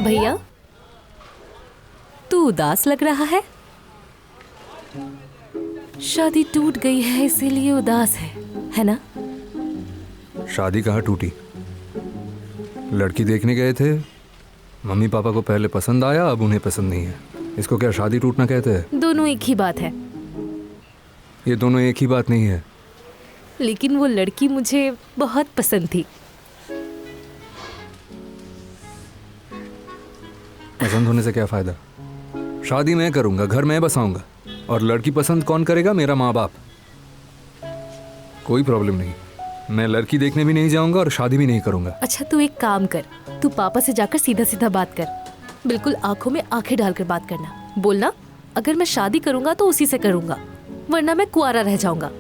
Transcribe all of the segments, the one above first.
भैया, तू उदास लग रहा है। शादी टूट गई है इसीलिए उदास है ना? शादी कहाँ टूटी? लड़की देखने गए थे, मम्मी पापा को पहले पसंद आया, अब उन्हें पसंद नहीं है। इसको क्या शादी टूटना कहते हैं? दोनों एक ही बात है। ये दोनों एक ही बात नहीं है। लेकिन वो लड़की मुझे बहुत पसंद थी। पसंद होने से क्या फायदा? शादी मैं करूंगा, घर मैं बसाऊंगा, और लड़की पसंद कौन करेगा? मेरा माँ बाप। कोई प्रॉब्लम नहीं, मैं लड़की देखने भी नहीं जाऊंगा और शादी भी नहीं करूंगा। अच्छा, तू एक काम कर, तू पापा से जाकर सीधा सीधा बात कर। बिल्कुल आंखों में आंखें डालकर बात करना। बोलना, अगर मैं शादी करूंगा तो उसी से करूंगा, वरना मैं कुंवारा रह जाऊंगा।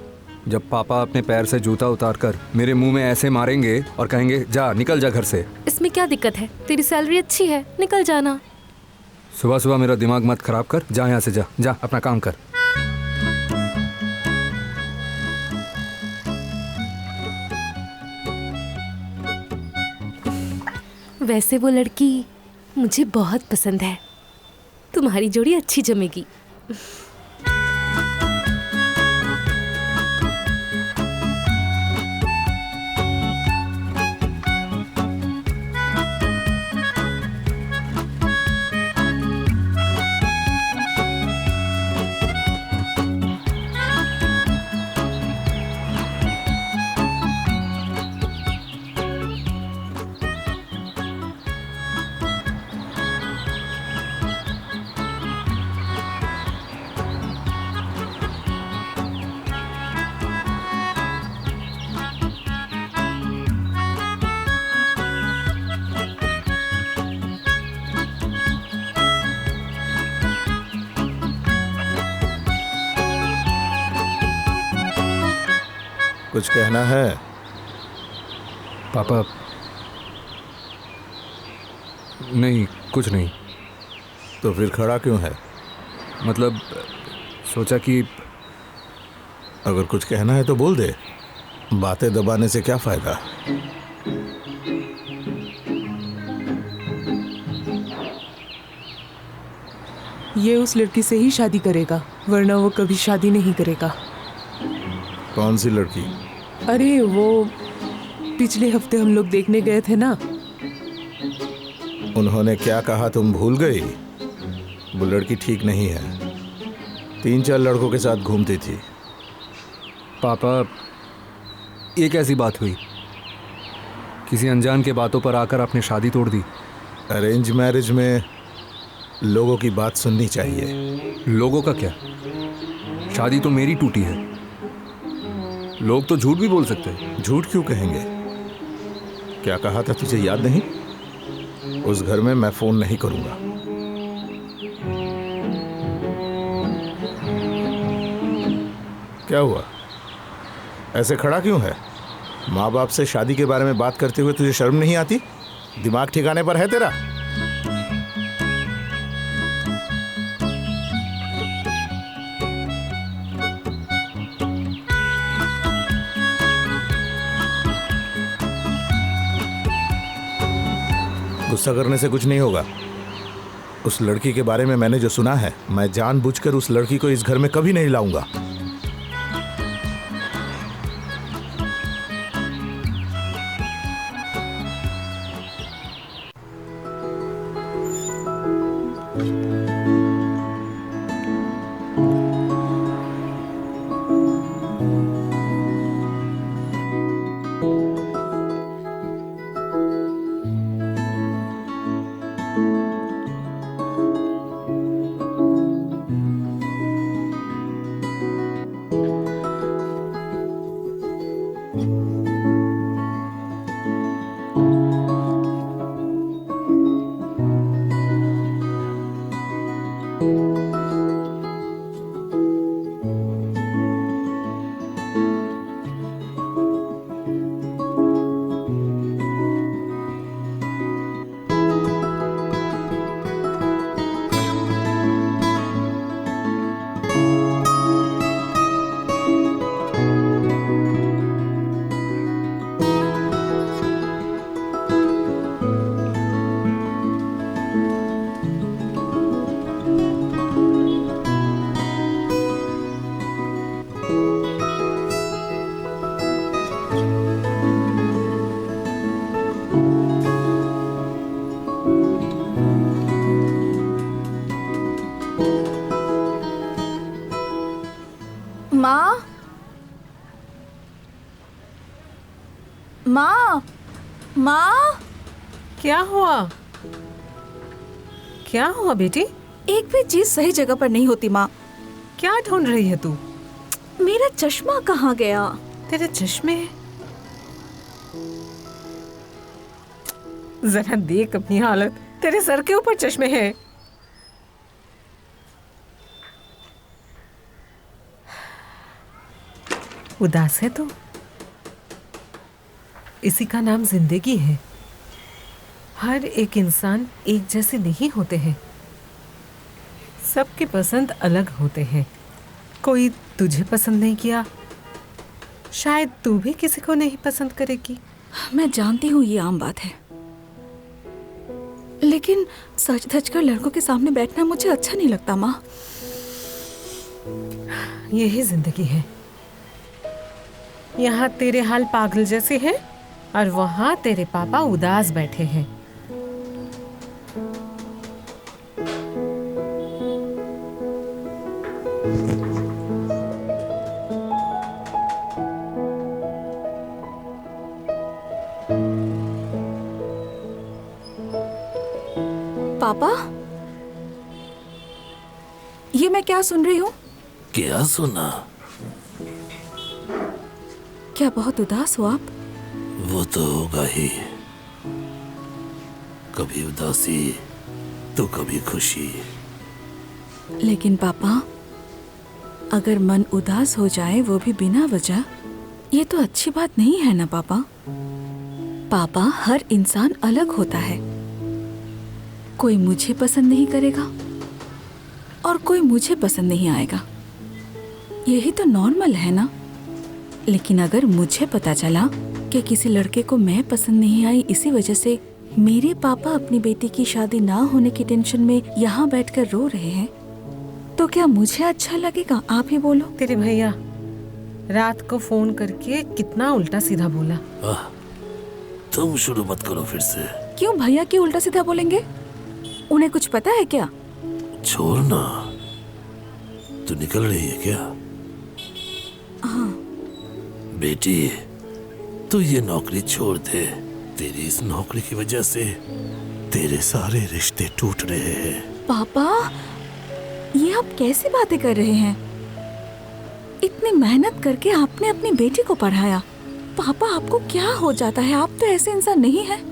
जब पापा अपने पैर से जूता उतार कर मेरे मुंह में ऐसे मारेंगे और कहेंगे जा निकल जा घर से, इसमें क्या दिक्कत है? तेरी सैलरी अच्छी है, निकल जाना। सुबह सुबह मेरा दिमाग मत खराब कर। जा यहाँ से, जा जा अपना काम कर। वैसे वो लड़की मुझे बहुत पसंद है, तुम्हारी जोड़ी अच्छी जमेगी। कुछ कहना है? पापा, नहीं कुछ नहीं। तो फिर खड़ा क्यों है? मतलब सोचा कि अगर कुछ कहना है तो बोल दे, बातें दबाने से क्या फायदा। ये उस लड़की से ही शादी करेगा, वरना वो कभी शादी नहीं करेगा। कौन सी लड़की? अरे वो पिछले हफ्ते हम लोग देखने गए थे ना। उन्होंने क्या कहा तुम भूल गई? वो लड़की ठीक नहीं है, 3-4 लड़कों के साथ घूमती थी। पापा, ये कैसी बात हुई? किसी अनजान के बातों पर आकर आपने शादी तोड़ दी। अरेंज मैरिज में लोगों की बात सुननी चाहिए। लोगों का क्या? शादी तो मेरी टूटी है। लोग तो झूठ भी बोल सकते हैं। झूठ क्यों कहेंगे? क्या कहा था तुझे याद नहीं? उस घर में मैं फोन नहीं करूंगा। क्या हुआ? ऐसे खड़ा क्यों है? माँ बाप से शादी के बारे में बात करते हुए तुझे शर्म नहीं आती? दिमाग ठिकाने पर है तेरा? गुस्सा करने से कुछ नहीं होगा। उस लड़की के बारे में मैंने जो सुना है, मैं जानबूझकर उस लड़की को इस घर में कभी नहीं लाऊंगा। माँ, क्या हुआ? क्या हुआ बेटी? एक भी चीज सही जगह पर नहीं होती माँ। क्या ढूंढ रही है तू? मेरा चश्मा कहाँ गया? तेरे चश्मे? जरा देख अपनी हालत, तेरे सर के ऊपर चश्मे हैं। उदास है तू? इसी का नाम जिंदगी है। हर एक इंसान एक जैसे नहीं होते हैं, सबकी पसंद अलग होते हैं। कोई तुझे पसंद नहीं किया, शायद तू भी किसी को नहीं पसंद करेगी। मैं जानती हूँ ये आम बात है, लेकिन सच धज कर लड़कों के सामने बैठना मुझे अच्छा नहीं लगता माँ। यही जिंदगी है। यहाँ तेरे हाल पागल जैसे हैं और वहाँ तेरे पापा उदास बैठे हैं। पापा, ये मैं क्या सुन रही हूँ? क्या सुना? क्या बहुत उदास हो आप? वो तो होगा ही, कभी उदासी तो कभी खुशी। लेकिन पापा, अगर मन उदास हो जाए वो भी बिना वजह, ये तो अच्छी बात नहीं है ना पापा। पापा, हर इंसान अलग होता है। कोई मुझे पसंद नहीं करेगा और कोई मुझे पसंद नहीं आएगा, यही तो नॉर्मल है ना। लेकिन अगर मुझे पता चला कि किसी लड़के को मैं पसंद नहीं आई, इसी वजह से मेरे पापा अपनी बेटी की शादी ना होने की टेंशन में यहाँ बैठकर रो रहे हैं, तो क्या मुझे अच्छा लगेगा? आप ही बोलो। तेरे भैया रात को फोन करके कितना उल्टा सीधा बोला। तुम शुरू मत करो फिर से। क्यों भैया क्यों उल्टा सीधा बोलेंगे? उन्हें कुछ पता है क्या? छोड़ना, तू निकल रही है क्या? हाँ। बेटी, तू ये नौकरी छोड़ दे। तेरी इस नौकरी की वजह से तेरे सारे रिश्ते टूट रहे हैं। पापा, ये आप कैसी बातें कर रहे हैं? इतनी मेहनत करके आपने अपनी बेटी को पढ़ाया। पापा, आपको क्या हो जाता है? आप तो ऐसे इंसान नहीं हैं।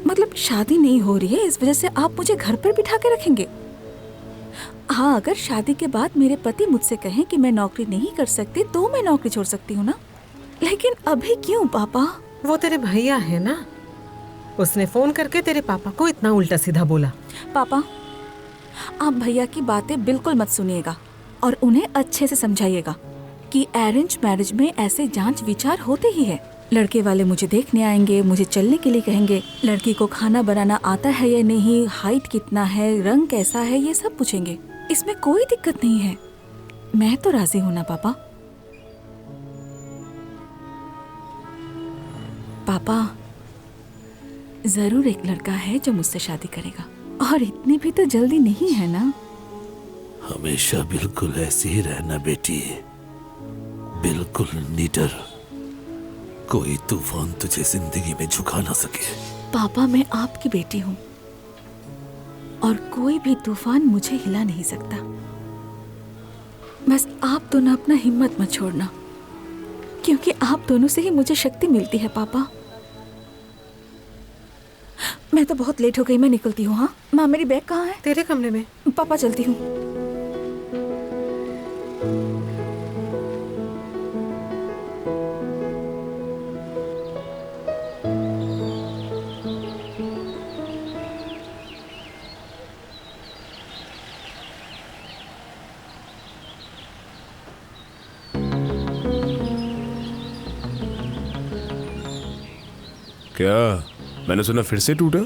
मतलब शादी नहीं हो रही है इस वजह से आप मुझे घर पर बिठा के रखेंगे? हाँ, अगर शादी के बाद मेरे पति मुझसे कहें कि मैं नौकरी नहीं कर सकती तो मैं नौकरी छोड़ सकती हूँ ना, लेकिन अभी क्यों पापा? वो तेरे भैया है ना, उसने फोन करके तेरे पापा को इतना उल्टा सीधा बोला। पापा, आप भैया की बातें बिल्कुल मत सुनिएगा और उन्हें अच्छे से समझाइएगा कि अरेंज मैरिज में ऐसे जांच विचार होते ही है। लड़के वाले मुझे देखने आएंगे, मुझे चलने के लिए कहेंगे, लड़की को खाना बनाना आता है या नहीं, हाइट कितना है, रंग कैसा है, ये सब पूछेंगे। इसमें कोई दिक्कत नहीं है, मैं तो राजी हूँ ना पापा। पापा, जरूर एक लड़का है जो मुझसे शादी करेगा, और इतनी भी तो जल्दी नहीं है ना। हमेशा बिल्कुल ऐसी ही रहना बेटी, बिल्कुल निडर। कोई तूफान तुझे जिंदगी में झुका ना सके। पापा, मैं आपकी बेटी हूँ और कोई भी तूफान मुझे हिला नहीं सकता। बस आप दोनों अपना हिम्मत मत छोड़ना, क्योंकि आप दोनों से ही मुझे शक्ति मिलती है। पापा, मैं तो बहुत लेट हो गई, मैं निकलती हूँ। हाँ माँ, मेरी बैग कहाँ है? तेरे कमरे में। पापा, चलती हूँ। क्या? मैंने सुना फिर से टूटा?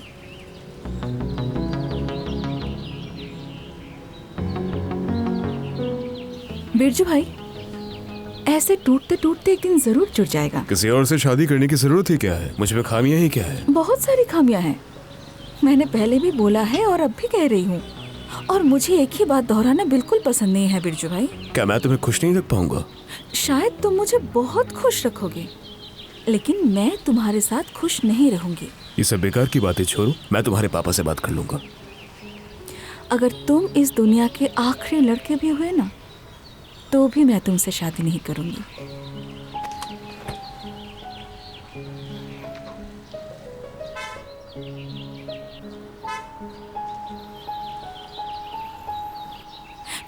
बिरजू भाई, ऐसे टूटते टूटते एक दिन जरूर जुड़ जाएगा। किसी और से शादी करने की जरूरत ही क्या है? मुझ में खामियां ही क्या है? बहुत सारी खामियां हैं, मैंने पहले भी बोला है और अब भी कह रही हूँ, और मुझे एक ही बात दोहराना बिल्कुल पसंद नहीं है। बिरजू भाई, क्या मैं तुम्हें खुश नहीं रख पाऊंगा? शायद तुम मुझे बहुत खुश रखोगे, लेकिन मैं तुम्हारे साथ खुश नहीं रहूंगी। ये सब बेकार की बातें छोड़ो, मैं तुम्हारे पापा से बात कर लूंगा। अगर तुम इस दुनिया के आखिरी लड़के भी हुए ना, तो भी मैं तुमसे शादी नहीं करूंगी।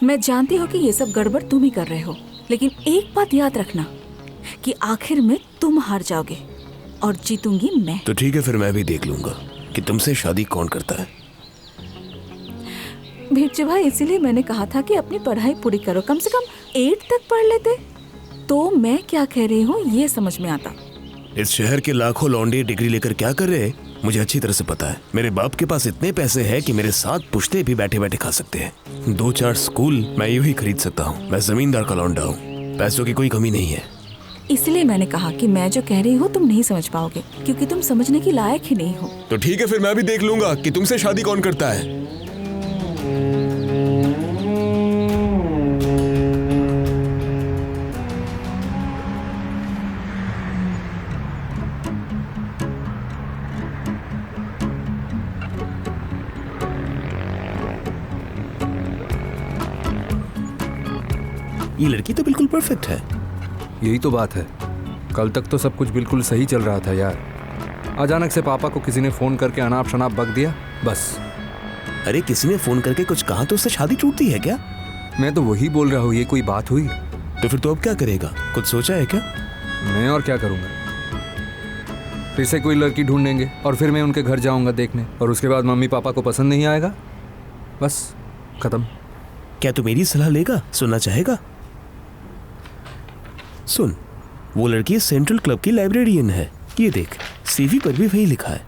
मैं जानती हूँ कि ये सब गड़बड़ तुम ही कर रहे हो, लेकिन एक बात याद रखना कि आखिर में तुम हार जाओगे और जीतूंगी मैं। तो ठीक है, फिर मैं भी देख लूंगा कि तुमसे शादी कौन करता है। भेज्जू भाई, इसीलिए मैंने कहा था कि अपनी पढ़ाई पूरी करो, कम से कम 8 तक पढ़ लेते तो मैं क्या कह रही हूँ ये समझ में आता। इस शहर के लाखों लौंडे डिग्री लेकर क्या कर रहे हैं मुझे अच्छी तरह से पता है। मेरे बाप के पास इतने पैसे हैं कि मेरे 7 पुश्ते भी बैठे बैठे खा सकते हैं। 2-4 स्कूल मैं यूं ही खरीद सकता हूँ। मैं जमींदार का लौंडा हूँ, पैसों की कोई कमी नहीं है। इसलिए मैंने कहा कि मैं जो कह रही हूँ तुम नहीं समझ पाओगे, क्योंकि तुम समझने की लायक ही नहीं हो। तो ठीक है, फिर मैं भी देख लूंगा कि तुमसे शादी कौन करता है। ये लड़की तो बिल्कुल परफेक्ट है। यही तो बात है, कल तक तो सब कुछ बिल्कुल सही चल रहा था यार। अचानक से पापा को किसी ने फ़ोन करके अनाप शनाप बक दिया, बस। अरे किसी ने फोन करके कुछ कहा तो उससे शादी टूटती है क्या? मैं तो वही बोल रहा हूँ, ये कोई बात हुई? तो फिर तो अब क्या करेगा, कुछ सोचा है क्या? मैं और क्या करूँगा, फिर से कोई लड़की ढूंढेंगे और फिर मैं उनके घर जाऊँगा देखने, और उसके बाद मम्मी पापा को पसंद नहीं आएगा, बस ख़त्म। क्या तू मेरी सलाह लेगा, सुनना चाहेगा? सुन, वो लड़की सेंट्रल क्लब की लाइब्रेरियन है, ये देख सीवी पर भी वही लिखा है।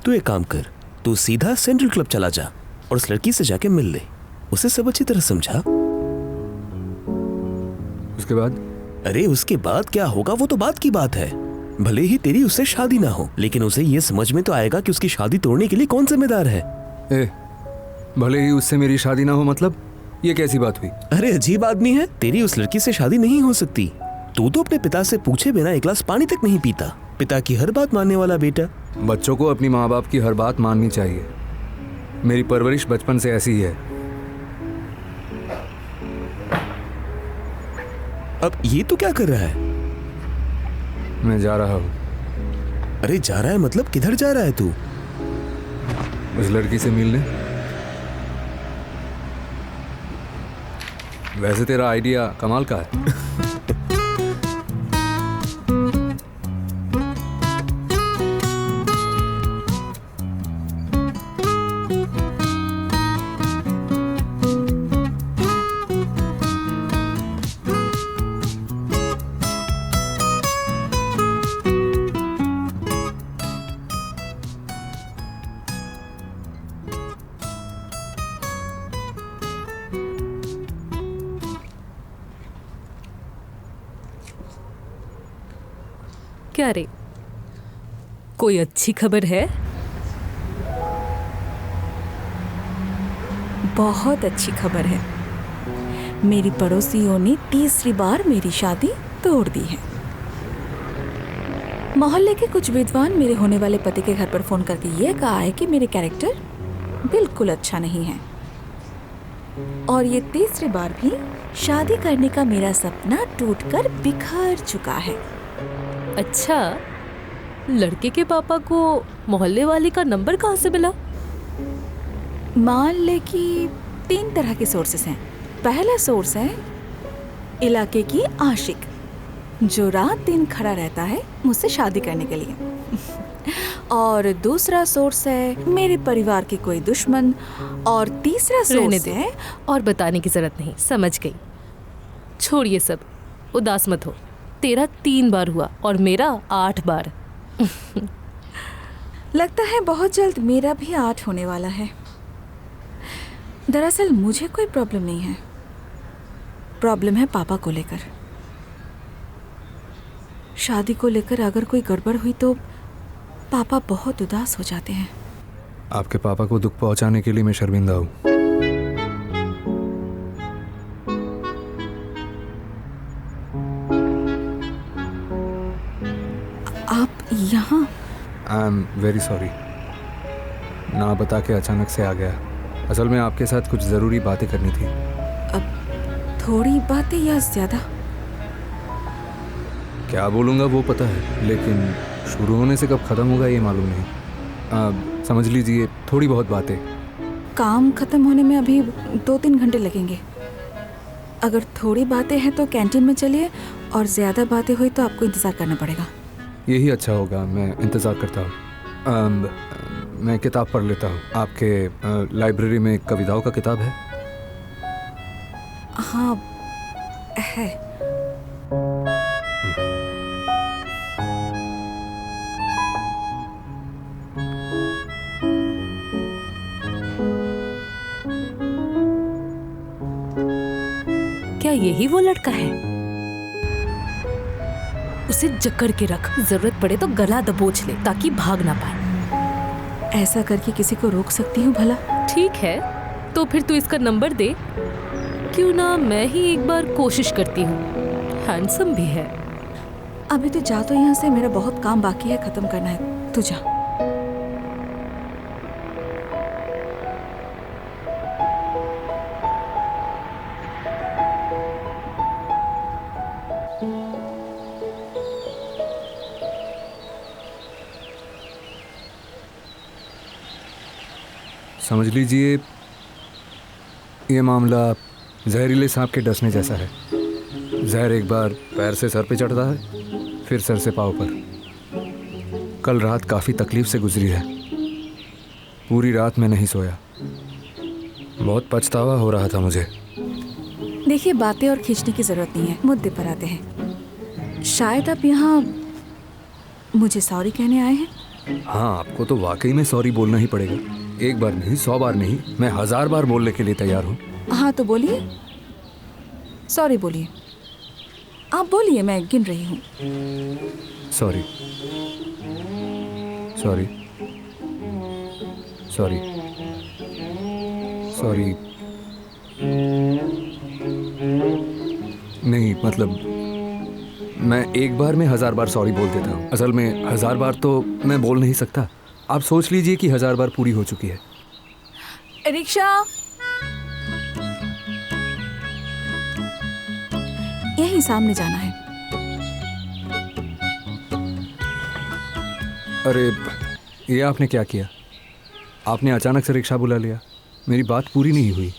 तू एक काम कर, तू सीधा सेंट्रल क्लब चला जा और उस लड़की से जाके मिल ले, उसे सब अच्छी तरह समझा। उसके बाद? अरे उसके बाद क्या होगा वो तो बात की बात है। भले ही तेरी उससे शादी ना हो, लेकिन उसे ये समझ में तो आएगा कि उसकी शादी तोड़ने के लिए कौन जिम्मेदार है। भले ही उससे मेरी शादी ना हो मतलब, ये कैसी बात हुई? अरे अजीब आदमी है, तेरी उस लड़की से शादी नहीं हो सकती। तू तो अपने पिता से पूछे बिना एक गिलास पानी तक नहीं पीता, पिता की हर बात मानने वाला बेटा। बच्चों को अपनी माँ बाप की हर बात माननी चाहिए, मेरी परवरिश बचपन से ऐसी ही है। अब ये तो क्या कर रहा है? मैं जा रहा हूँ। अरे जा रहा है मतलब किधर जा रहा है तू? उस लड़की से मिलने। वैसे तेरा आइडिया कमाल का है। क्या रे, कोई अच्छी खबर है? बहुत अच्छी खबर है। मेरी पड़ोसियों ने तीसरी बार मेरी शादी तोड़ दी है। मोहल्ले के कुछ विद्वान मेरे होने वाले पति के घर पर फोन करके ये कहा है कि मेरे कैरेक्टर बिल्कुल अच्छा नहीं है, और ये तीसरी बार भी शादी करने का मेरा सपना टूटकर बिखर चुका है। अच्छा, लड़के के पापा को मोहल्ले वाले का नंबर कहाँ से मिला? मान ले कि 3 तरह के सोर्सेस हैं। पहला सोर्स है इलाके की आशिक, जो रात दिन खड़ा रहता है मुझसे शादी करने के लिए। और दूसरा सोर्स है मेरे परिवार के कोई दुश्मन, और तीसरा रहने सोर्स दे, है और बताने की जरूरत नहीं, समझ गई। छोड़ ये सब, उदास मत हो। तेरा 3 बार हुआ और मेरा 8 बार। लगता है बहुत जल्द मेरा भी 8 होने वाला है। दरअसल मुझे कोई प्रॉब्लम नहीं है, प्रॉब्लम है पापा को लेकर। शादी को लेकर अगर कोई गड़बड़ हुई तो पापा बहुत उदास हो जाते हैं। आपके पापा को दुख पहुंचाने के लिए मैं शर्मिंदा हूँ। आई एम वेरी सॉरी, ना बता के अचानक से आ गया। असल में आपके साथ कुछ ज़रूरी बातें करनी थी। थोड़ी बातें या ज़्यादा? क्या बोलूँगा वो पता है, लेकिन शुरू होने से कब ख़त्म होगा ये मालूम नहीं। समझ लीजिए थोड़ी बहुत बातें। काम खत्म होने में अभी 2-3 घंटे लगेंगे। अगर थोड़ी बातें हैं तो कैंटीन में चलिए, और ज़्यादा बातें हुई तो आपको इंतज़ार करना पड़ेगा। यही अच्छा होगा, मैं इंतज़ार करता हूँ। मैं किताब पढ़ लेता हूँ। आपके लाइब्रेरी में कविताओं का किताब है? हाँ है। क्या यही वो लड़का है? उसे जकड़ के रख, जरूरत पड़े तो गला दबोच ले ताकि भाग ना पाए। ऐसा करके किसी को रोक सकती हूँ भला? ठीक है, तो फिर तू इसका नंबर दे। क्यों ना मैं ही एक बार कोशिश करती हूँ, हैंडसम भी है। अभी तो जा, तो यहाँ से मेरा बहुत काम बाकी है, खत्म करना है। तू जा। समझ लीजिए ये मामला जहरीले सांप के डसने जैसा है। जहर एक बार पैर से सर पे चढ़ता है, फिर सर से पाँव पर। कल रात काफ़ी तकलीफ से गुजरी है। पूरी रात मैं नहीं सोया। बहुत पछतावा हो रहा था मुझे। देखिए, बातें और खींचने की जरूरत नहीं है, मुद्दे पर आते हैं। शायद आप यहाँ मुझे सॉरी कहने आए हैं। हाँ, आपको तो वाकई में सॉरी बोलना ही पड़ेगा। एक बार नहीं, 100 बार नहीं, मैं 1000 बार बोलने के लिए तैयार हूँ। हाँ तो बोलिए, सॉरी बोलिए। आप बोलिए, मैं गिन रही हूँ। Sorry, sorry, sorry, sorry. नहीं, मतलब मैं एक बार में 1000 बार सॉरी बोल देता हूँ। असल में 1000 बार तो मैं बोल नहीं सकता। आप सोच लीजिए कि 1000 बार पूरी हो चुकी है। रिक्शा, यही सामने जाना है। अरे, ये आपने क्या किया? आपने अचानक से रिक्शा बुला लिया। मेरी बात पूरी नहीं हुई।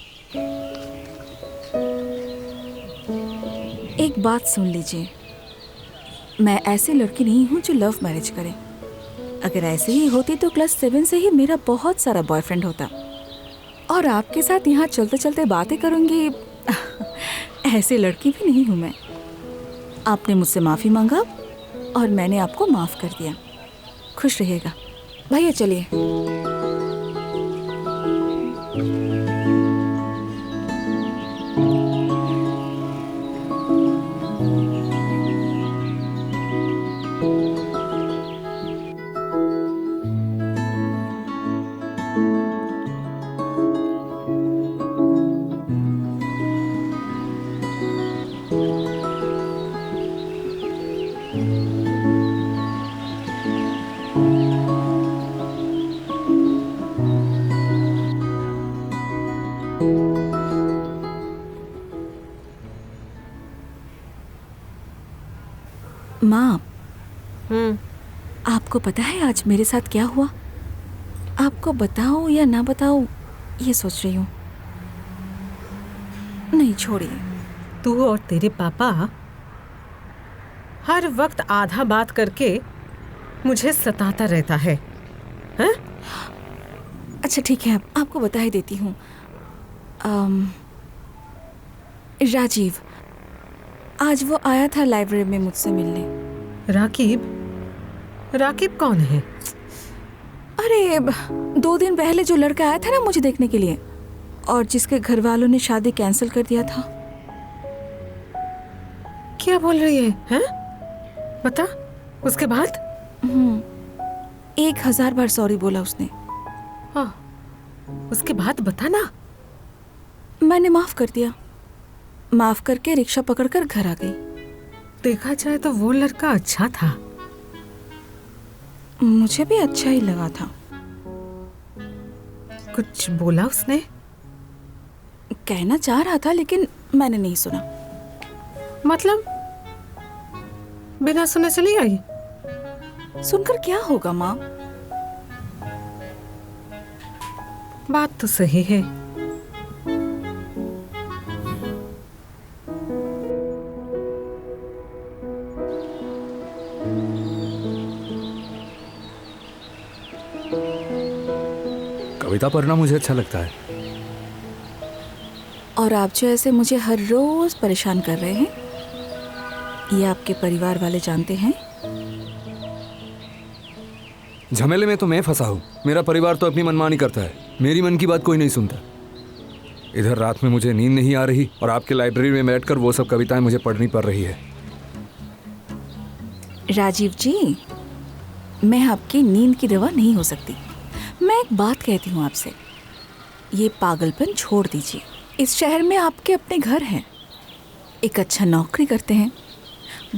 एक बात सुन लीजिए, मैं ऐसी लड़की नहीं हूँ जो लव मैरिज करे। अगर ऐसे ही होती तो क्लास 7 से ही मेरा बहुत सारा बॉयफ्रेंड होता, और आपके साथ यहाँ चलते चलते बातें करूँगी। ऐसी लड़की भी नहीं हूँ मैं। आपने मुझसे माफ़ी मांगा और मैंने आपको माफ़ कर दिया। खुश रहिएगा। भैया चलिए। माँ, आपको पता है आज मेरे साथ क्या हुआ? आपको बताऊं या ना बताऊं ये सोच रही हूँ। नहीं, छोड़िए। तू और तेरे पापा हर वक्त आधा बात करके मुझे सताता रहता है, हैं? अच्छा ठीक है, आपको बता ही देती हूँ। राजीव, आज वो आया था लाइब्रेरी में मुझसे मिलने। राकीब? राकीब कौन है? अरे 2 दिन पहले जो लड़का आया था ना मुझे देखने के लिए, और जिसके घर वालों ने शादी कैंसिल कर दिया था। क्या बोल रही है, हैं? बता, उसके बाद? 1000 बार सॉरी बोला उसने। हाँ, उसके बाद बता ना। मैंने माफ कर दिया। माफ करके रिक्शा पकड़कर घर आ गई। देखा जाए तो वो लड़का अच्छा था। मुझे भी अच्छा ही लगा था। कुछ बोला उसने? कहना चाह रहा था लेकिन मैंने नहीं सुना। मतलब बिना सुने चली आई? सुनकर क्या होगा माँ? बात तो सही है। कविता पढ़ना मुझे अच्छा लगता है। और आप जो ऐसे मुझे हर रोज परेशान कर रहे हैं, ये आपके परिवार वाले जानते हैं? झमेले में तो मैं फंसा हूँ। मेरा परिवार तो अपनी मनमानी करता है, मेरी मन की बात कोई नहीं सुनता। इधर रात में मुझे नींद नहीं आ रही और आपके लाइब्रेरी में बैठकर वो सब कविताएं मुझे पढ़नी पड़ रही है। राजीव जी, मैं आपकी नींद की दवा नहीं हो सकती। मैं एक बात कहती हूँ आपसे, ये पागलपन छोड़ दीजिए। इस शहर में आपके अपने घर हैं, एक अच्छा नौकरी करते हैं,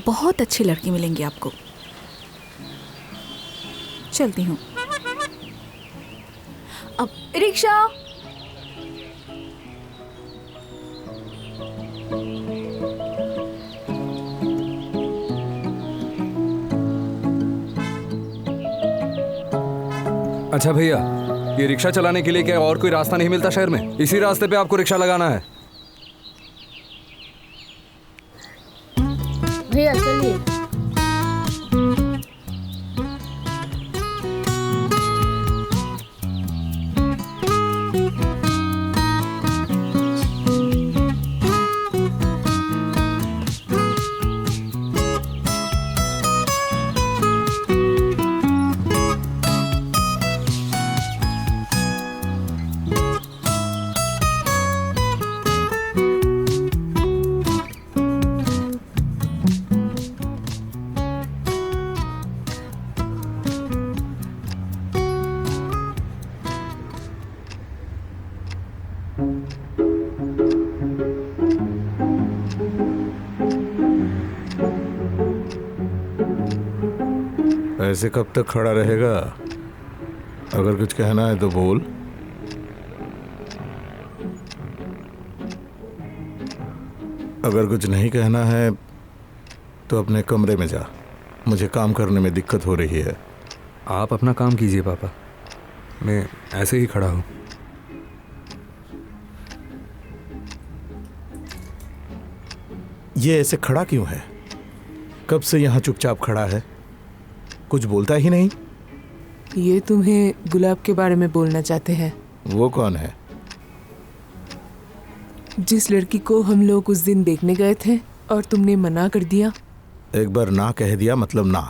बहुत अच्छी लड़की मिलेंगी आपको। चलती हूँ। अब रिक्शा। अच्छा भैया, ये रिक्शा चलाने के लिए क्या और कोई रास्ता नहीं मिलता शहर में? इसी रास्ते पे आपको रिक्शा लगाना है। भैया चलिए। ऐसे कब तक खड़ा रहेगा? अगर कुछ कहना है तो बोल। अगर कुछ नहीं कहना है तो अपने कमरे में जा, मुझे काम करने में दिक्कत हो रही है। आप अपना काम कीजिए पापा, मैं ऐसे ही खड़ा हूँ। ये ऐसे खड़ा क्यों है? कब से यहाँ चुपचाप खड़ा है, कुछ बोलता ही नहीं। ये तुम्हें गुलाब के बारे में बोलना चाहते हैं। वो कौन है? जिस लड़की को हम लोग उस दिन देखने गए थे और तुमने मना कर दिया। एक बार ना कह दिया मतलब ना,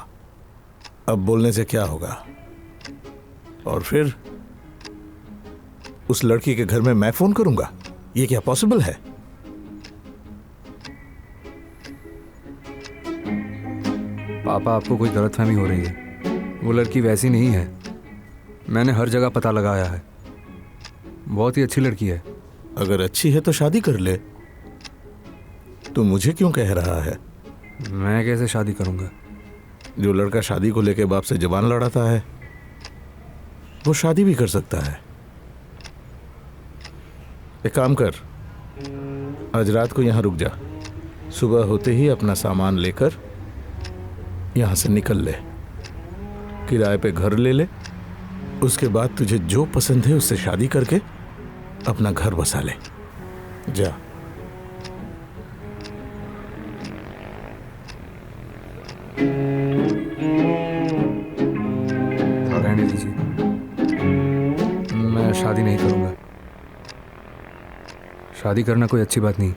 अब बोलने से क्या होगा? और फिर उस लड़की के घर में मैं फोन करूंगा? ये क्या पॉसिबल है? पापा, आपको कोई गलतफहमी हो रही है। वो लड़की वैसी नहीं है, मैंने हर जगह पता लगाया है। बहुत ही अच्छी लड़की है। अगर अच्छी है तो शादी कर ले। तू मुझे क्यों कह रहा है? मैं कैसे शादी करूंगा? जो लड़का शादी को लेके बाप से जबान लड़ाता है वो शादी भी कर सकता है। एक काम कर, आज रात को यहाँ रुक जा, सुबह होते ही अपना सामान लेकर यहाँ से निकल ले। किराए पे घर ले ले, उसके बाद तुझे जो पसंद है उससे शादी करके अपना घर बसा ले। जा। रहने दीजिए, मैं शादी नहीं करूंगा। शादी करना कोई अच्छी बात नहीं।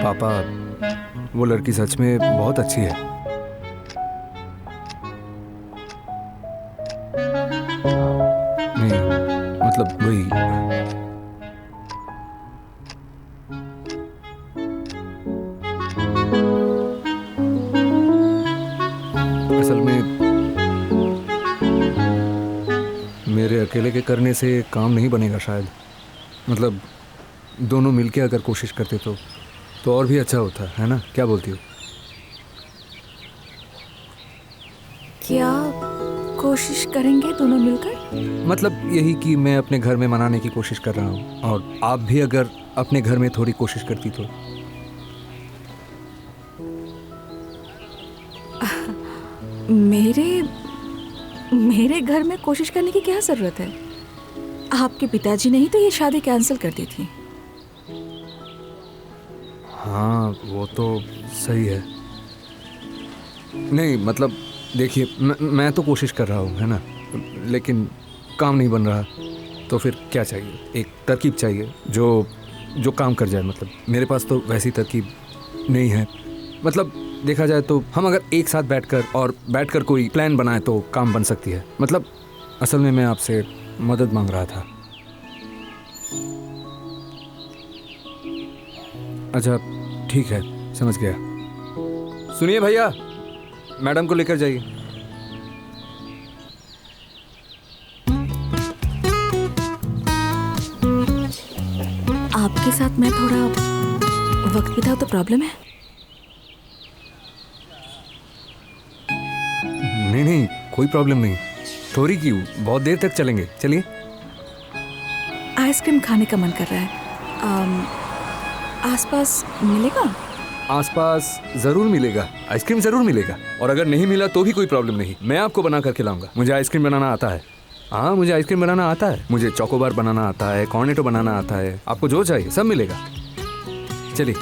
पापा, वो लड़की सच में बहुत अच्छी है। नहीं, मतलब वही। असल में मेरे अकेले के करने से काम नहीं बनेगा शायद। मतलब दोनों मिलके अगर कोशिश करते तो और भी अच्छा होता है ना? क्या बोलती हो? क्या कोशिश करेंगे दोनों मिलकर? मतलब यही कि मैं अपने घर में मनाने की कोशिश कर रहा हूँ, और आप भी अगर अपने घर में थोड़ी कोशिश करती तो। मेरे घर में कोशिश करने की क्या जरूरत है? आपके पिताजी ने ही तो ये शादी कैंसिल कर दी थी। हाँ वो तो सही है। नहीं मतलब देखिए, मैं तो कोशिश कर रहा हूँ, है ना, लेकिन काम नहीं बन रहा। तो फिर क्या चाहिए? एक तरकीब चाहिए जो काम कर जाए। मतलब मेरे पास तो वैसी तरकीब नहीं है। मतलब देखा जाए तो हम अगर एक साथ बैठकर कोई प्लान बनाए तो काम बन सकती है। मतलब असल में मैं आपसे मदद मांग रहा था। अच्छा ठीक है, समझ गया। सुनिए भैया, मैडम को लेकर जाइए। आपके साथ मैं थोड़ा वक्त बिताऊं तो प्रॉब्लम है? नहीं, कोई प्रॉब्लम नहीं। थोड़ी क्यों, बहुत देर तक चलेंगे। चलिए। आइसक्रीम खाने का मन कर रहा है। आसपास मिलेगा? आसपास जरूर मिलेगा, आइसक्रीम जरूर मिलेगा। और अगर नहीं मिला तो भी कोई प्रॉब्लम नहीं, मैं आपको बना कर खिलाऊंगा। मुझे आइसक्रीम बनाना आता है। हाँ, मुझे आइसक्रीम बनाना आता है। मुझे चोकोबार बनाना आता है, कॉर्नेटो बनाना आता है। आपको जो चाहिए सब मिलेगा। चलिए।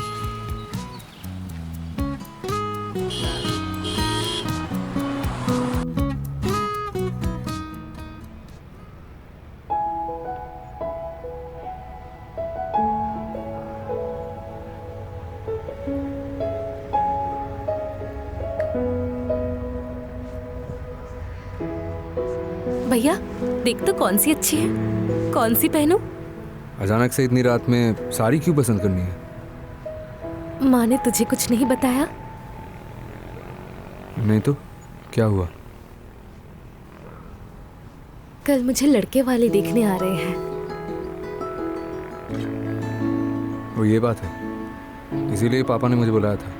भैया देख तो कौन सी अच्छी है, कौन सी पहनूं? अचानक से इतनी रात में साड़ी क्यों पसंद करनी है? माँ ने तुझे कुछ नहीं बताया? नहीं तो क्या हुआ? कल मुझे लड़के वाले देखने आ रहे हैं। वो ये बात है, इसीलिए पापा ने मुझे बुलाया था।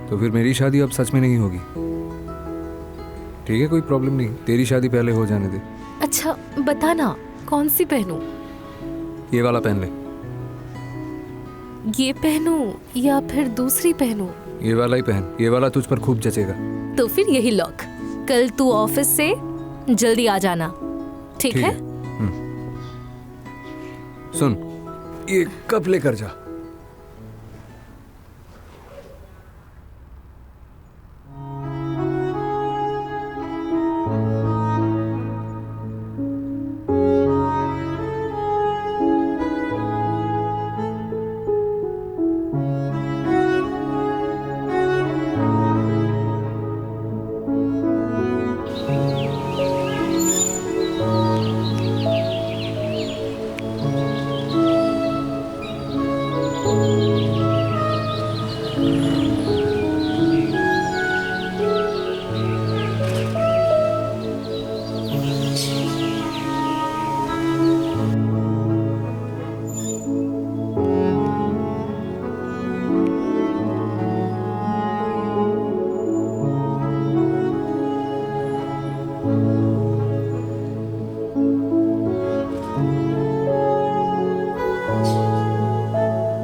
तो फिर मेरी शादी अब सच में नहीं होगी। ठीक है, कोई प्रॉब्लम नहीं, तेरी शादी पहले हो जाने दे। अच्छा बता ना, कौन सी पहनूं? ये वाला पहन ले। ये पहनूं या फिर दूसरी पहनूं? ये वाला ही पहन, ये वाला तुझ पर खूब जचेगा। तो फिर यही लॉक। कल तू ऑफिस से जल्दी आ जाना, ठीक है? सुन, ये कप लेकर जा।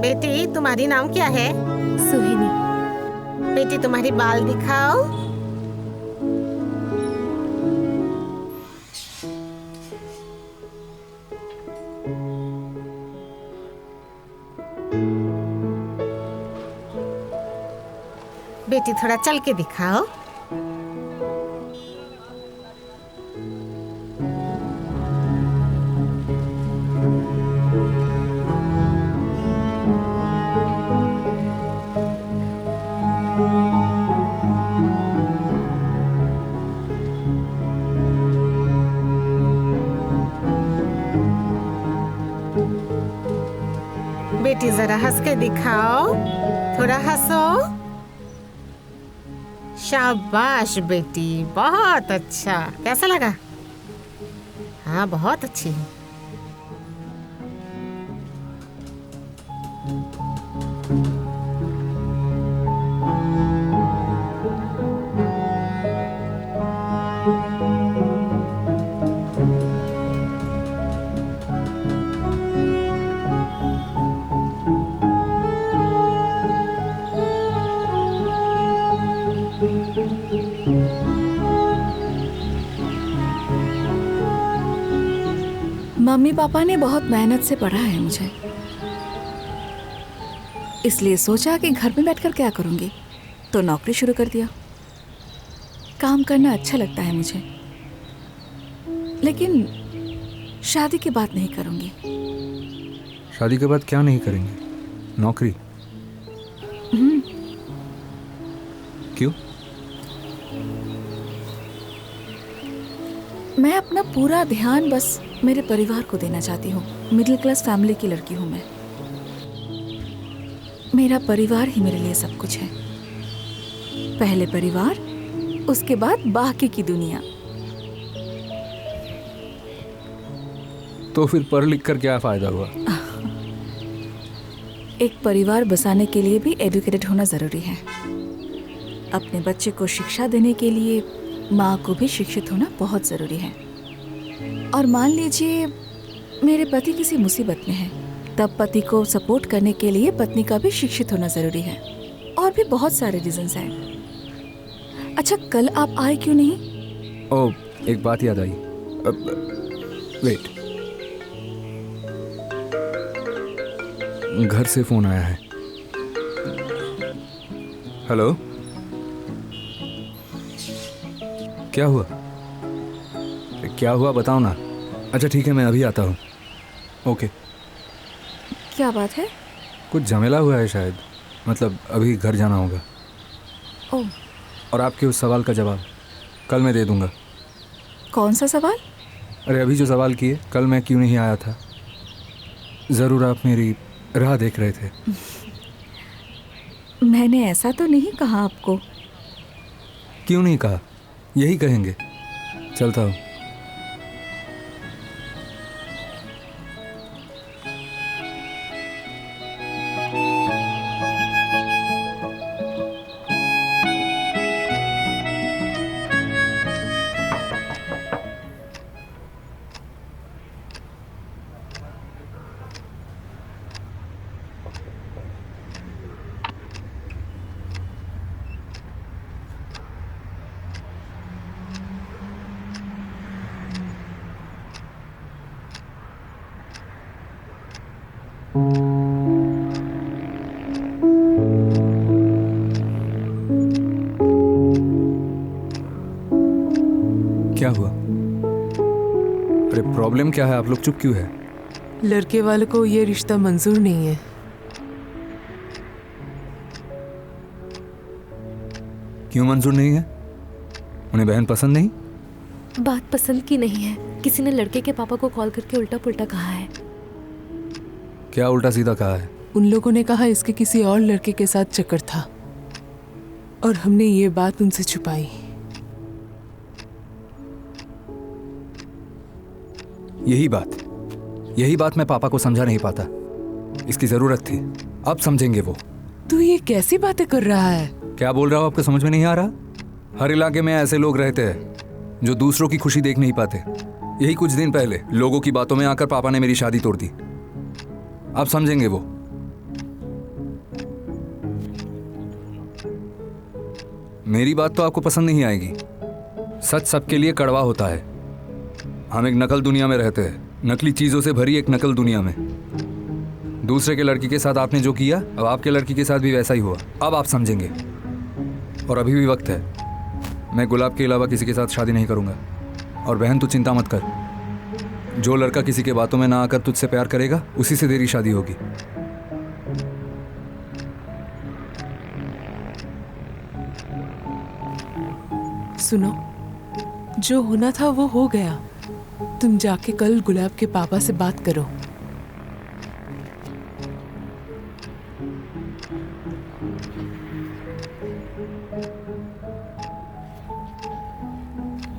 बेटी, तुम्हारी नाम क्या है? सुहिनी। बेटी तुम्हारी बाल दिखाओ। बेटी थोड़ा चल के दिखाओ। बेटी जरा हंस के दिखाओ, थोड़ा हंसो। शाबाश बेटी, बहुत अच्छा। कैसा लगा? हाँ बहुत अच्छी है। मम्मी पापा ने बहुत मेहनत से पढ़ा है मुझे, इसलिए सोचा कि घर में बैठकर क्या करूंगी, तो नौकरी शुरू कर दिया। काम करना अच्छा लगता है मुझे, लेकिन शादी की बात नहीं करूंगी। शादी के बाद क्या नहीं करेंगे? नौकरी? क्यों? मैं अपना पूरा ध्यान बस मेरे परिवार को देना चाहती हूँ। मिडिल क्लास फैमिली की लड़की हूँ मैं। मेरा परिवार ही मेरे लिए सब कुछ है। पहले परिवार, उसके बाद बाकी की दुनिया। तो फिर पढ़ लिख कर क्या फायदा हुआ? एक परिवार बसाने के लिए भी एजुकेटेड होना जरूरी है। अपने बच्चे को शिक्षा देने के लिए माँ को भी शिक्षित होना बहुत जरूरी है। और मान लीजिए मेरे पति किसी मुसीबत में है, तब पति को सपोर्ट करने के लिए पत्नी का भी शिक्षित होना जरूरी है। और भी बहुत सारे रीजंस हैं। अच्छा, कल आप आए क्यों नहीं? ओह, एक बात याद आई। वेट, घर से फोन आया है। हेलो, क्या हुआ? क्या हुआ बताओ ना। अच्छा ठीक है, मैं अभी आता हूँ। ओके। क्या बात है? कुछ झमेला हुआ है शायद, मतलब अभी घर जाना होगा। ओह। और आपके उस सवाल का जवाब कल मैं दे दूंगा। कौन सा सवाल? अरे अभी जो सवाल किए, कल मैं क्यों नहीं आया था। ज़रूर आप मेरी राह देख रहे थे। मैंने ऐसा तो नहीं कहा आपको। क्यों नहीं कहा? यही कहेंगे। चलता हूँ। क्या हुआ? अरे प्रॉब्लम क्या है? आप लोग चुप क्यों है? लड़के वाले को ये रिश्ता मंजूर नहीं है। क्यों मंजूर नहीं है? उन्हें बहन पसंद नहीं? बात पसंद की नहीं है, किसी ने लड़के के पापा को कॉल करके उल्टा पुल्टा कहा है। क्या उल्टा सीधा कहा है? उन लोगों ने कहा इसके किसी और लड़के के साथ चक्कर था, और हमने ये बात उनसे छुपाई। यही बात मैं पापा को समझा नहीं पाता। इसकी जरूरत थी, अब समझेंगे वो। तू ये कैसी बातें कर रहा है? क्या बोल रहा हो? आपको समझ में नहीं आ रहा? हर इलाके में ऐसे लोग रहते हैं जो दूसरों की खुशी देख नहीं पाते। यही कुछ दिन पहले लोगों की बातों में आकर पापा ने मेरी शादी तोड़ दी। अब समझेंगे वो। मेरी बात तो आपको पसंद नहीं आएगी। सच सबके लिए कड़वा होता है। हम एक नकल दुनिया में रहते हैं, नकली चीजों से भरी एक नकल दुनिया में। दूसरे के लड़की के साथ आपने जो किया, अब आपके लड़की के साथ भी वैसा ही हुआ। अब आप समझेंगे, और अभी भी वक्त है। मैं गुलाब के अलावा किसी के साथ शादी नहीं करूंगा। और बहन तू चिंता मत कर, जो लड़का किसी के बातों में ना आकर तुझसे प्यार करेगा, उसी से तेरी शादी होगी। सुनो, जो होना था वो हो गया। तुम जाके कल गुलाब के पापा से बात करो।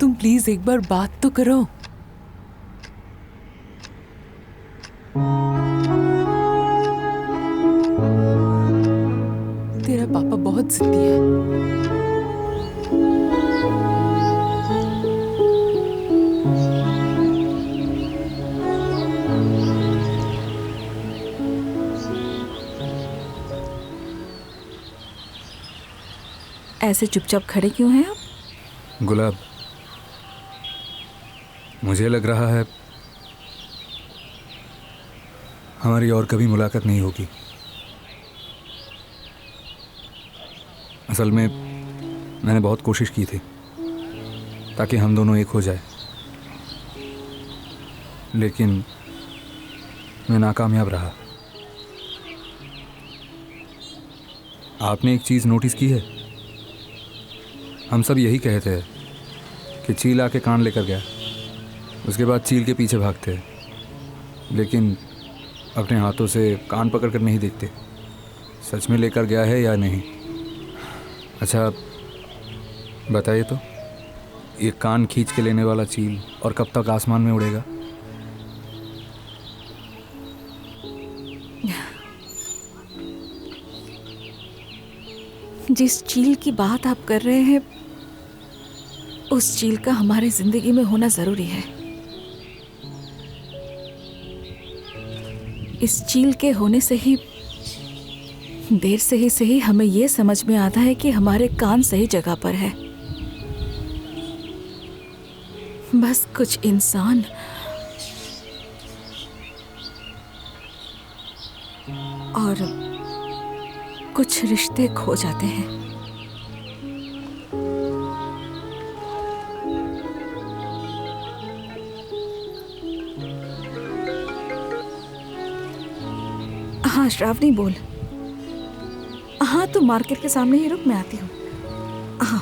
तुम प्लीज एक बार बात तो करो। बहुत जिद्दी है। ऐसे चुपचाप खड़े क्यों हैं आप? गुलाब, मुझे लग रहा है हमारी और कभी मुलाकात नहीं होगी। असल में मैंने बहुत कोशिश की थी ताकि हम दोनों एक हो जाए, लेकिन मैं नाकामयाब रहा। आपने एक चीज़ नोटिस की है? हम सब यही कहते हैं कि चील आके कान लेकर गया, उसके बाद चील के पीछे भागते हैं, लेकिन अपने हाथों से कान पकड़ कर नहीं देखते सच में लेकर गया है या नहीं। अच्छा बताइए तो, ये कान खींच के लेने वाला चील और कब तक आसमान में उड़ेगा? जिस चील की बात आप कर रहे हैं, उस चील का हमारे जिंदगी में होना जरूरी है। इस चील के होने से ही देर से ही सही हमें यह समझ में आता है कि हमारे कान सही जगह पर है। बस कुछ इंसान और कुछ रिश्ते खो जाते हैं। हाँ श्रावणी बोल। हाँ तू मार्केट के सामने ही रुक, मैं आती हूँ। हाँ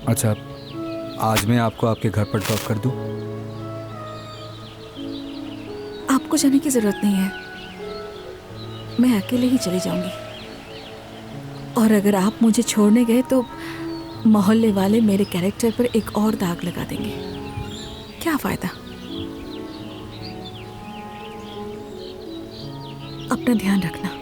अच्छा, आज मैं आपको आपके घर पर ड्रॉप कर दूँ? आपको जाने की जरूरत नहीं है, मैं अकेले ही चली जाऊंगी। और अगर आप मुझे छोड़ने गए तो मोहल्ले वाले मेरे कैरेक्टर पर एक और दाग लगा देंगे। क्या फायदा? अपना ध्यान रखना।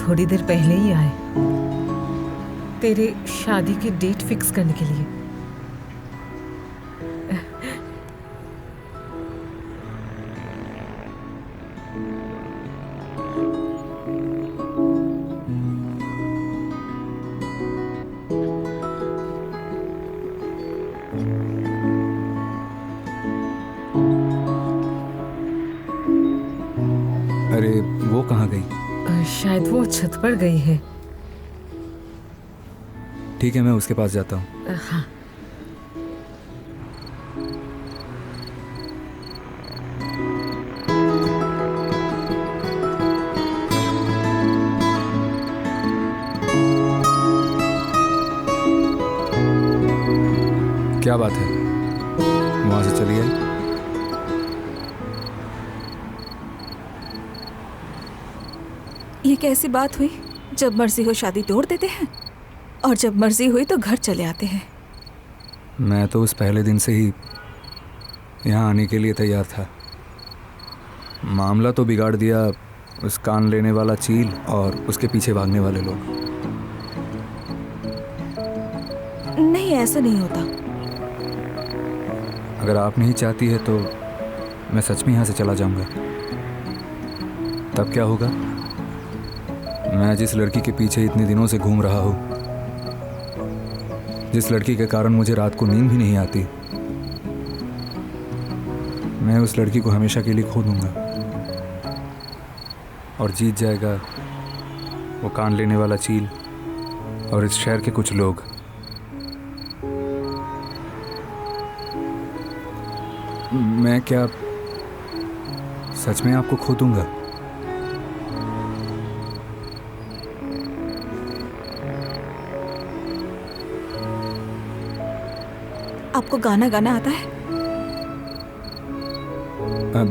थोड़ी देर पहले ही आए तेरे शादी की डेट फिक्स करने के लिए। अरे वो कहाँ गई? शायद वो छत पर गई है। ठीक है, मैं उसके पास जाता हूँ। हाँ। क्या बात है, वहां से चली आई? ये कैसी बात हुई? जब मर्जी हो शादी तोड़ देते हैं और जब मर्जी हुई तो घर चले आते हैं। मैं तो उस पहले दिन से ही यहाँ आने के लिए तैयार था। मामला तो बिगाड़ दिया उस कान लेने वाला चील और उसके पीछे भागने वाले लोग। नहीं, ऐसा नहीं होता। अगर आप नहीं चाहती है तो मैं सच में यहाँ से चला जाऊँगा। तब क्या होगा? मैं जिस लड़की के पीछे इतने दिनों से घूम रहा हूँ, जिस लड़की के कारण मुझे रात को नींद भी नहीं आती, मैं उस लड़की को हमेशा के लिए खो दूंगा और जीत जाएगा वो कान लेने वाला चील और इस शहर के कुछ लोग। मैं क्या सच में आपको खो दूंगा? आपको गाना गाना आता है? अब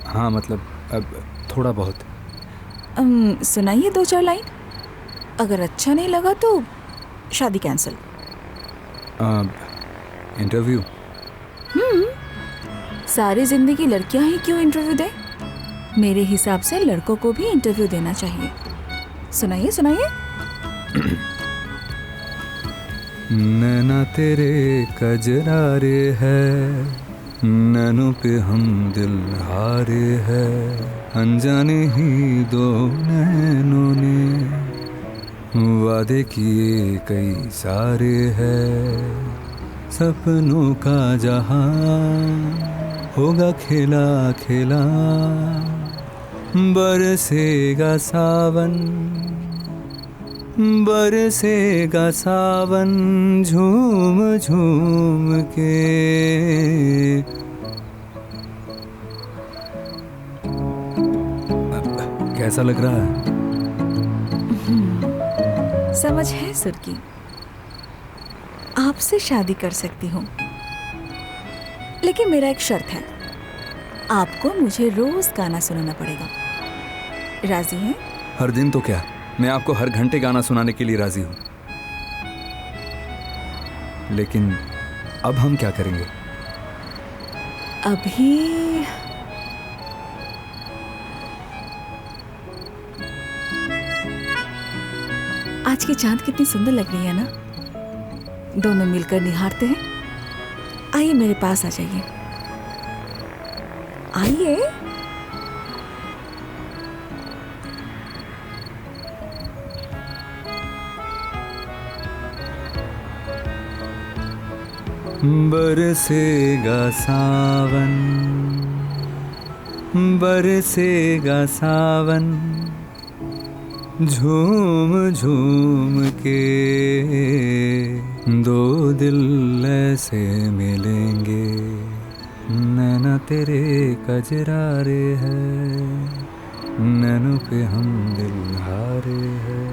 हाँ, मतलब अब थोड़ा बहुत। सुनाइए 2-4 लाइन। अगर अच्छा नहीं लगा तो शादी कैंसिल। इंटरव्यू? सारी जिंदगी लड़कियां ही क्यों इंटरव्यू दें? मेरे हिसाब से लड़कों को भी इंटरव्यू देना चाहिए। सुनाइए सुनाइए। नैना तेरे कजरारे है, नैनों पे हम दिल हारे है, अनजाने ही दो नैनों ने वादे किए कई सारे है, सपनों का जहां होगा खेला खेला, बरसेगा सावन बरसेगा सावन झूम झूम के। कैसा लग रहा है? समझ है सुर की। आपसे शादी कर सकती हूँ, लेकिन मेरा एक शर्त है, आपको मुझे रोज गाना सुनाना पड़ेगा। राजी हैं? हर दिन तो क्या, मैं आपको हर घंटे गाना सुनाने के लिए राजी हूं। लेकिन अब हम क्या करेंगे? अभी आज की चांद कितनी सुंदर लग रही है ना। दोनों मिलकर निहारते हैं। आइए मेरे पास आ जाइए, आइए। बरसेगा सावन बरसेगा सावन झूम झूम के, दो दिल ऐसे मिलेंगे, नैना तेरे कजरारे है, नैनों पे हम दिल हारे है,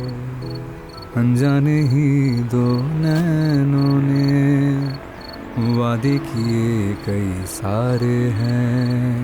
अनजाने ही दो नैनों ने वादे किए कई सारे हैं,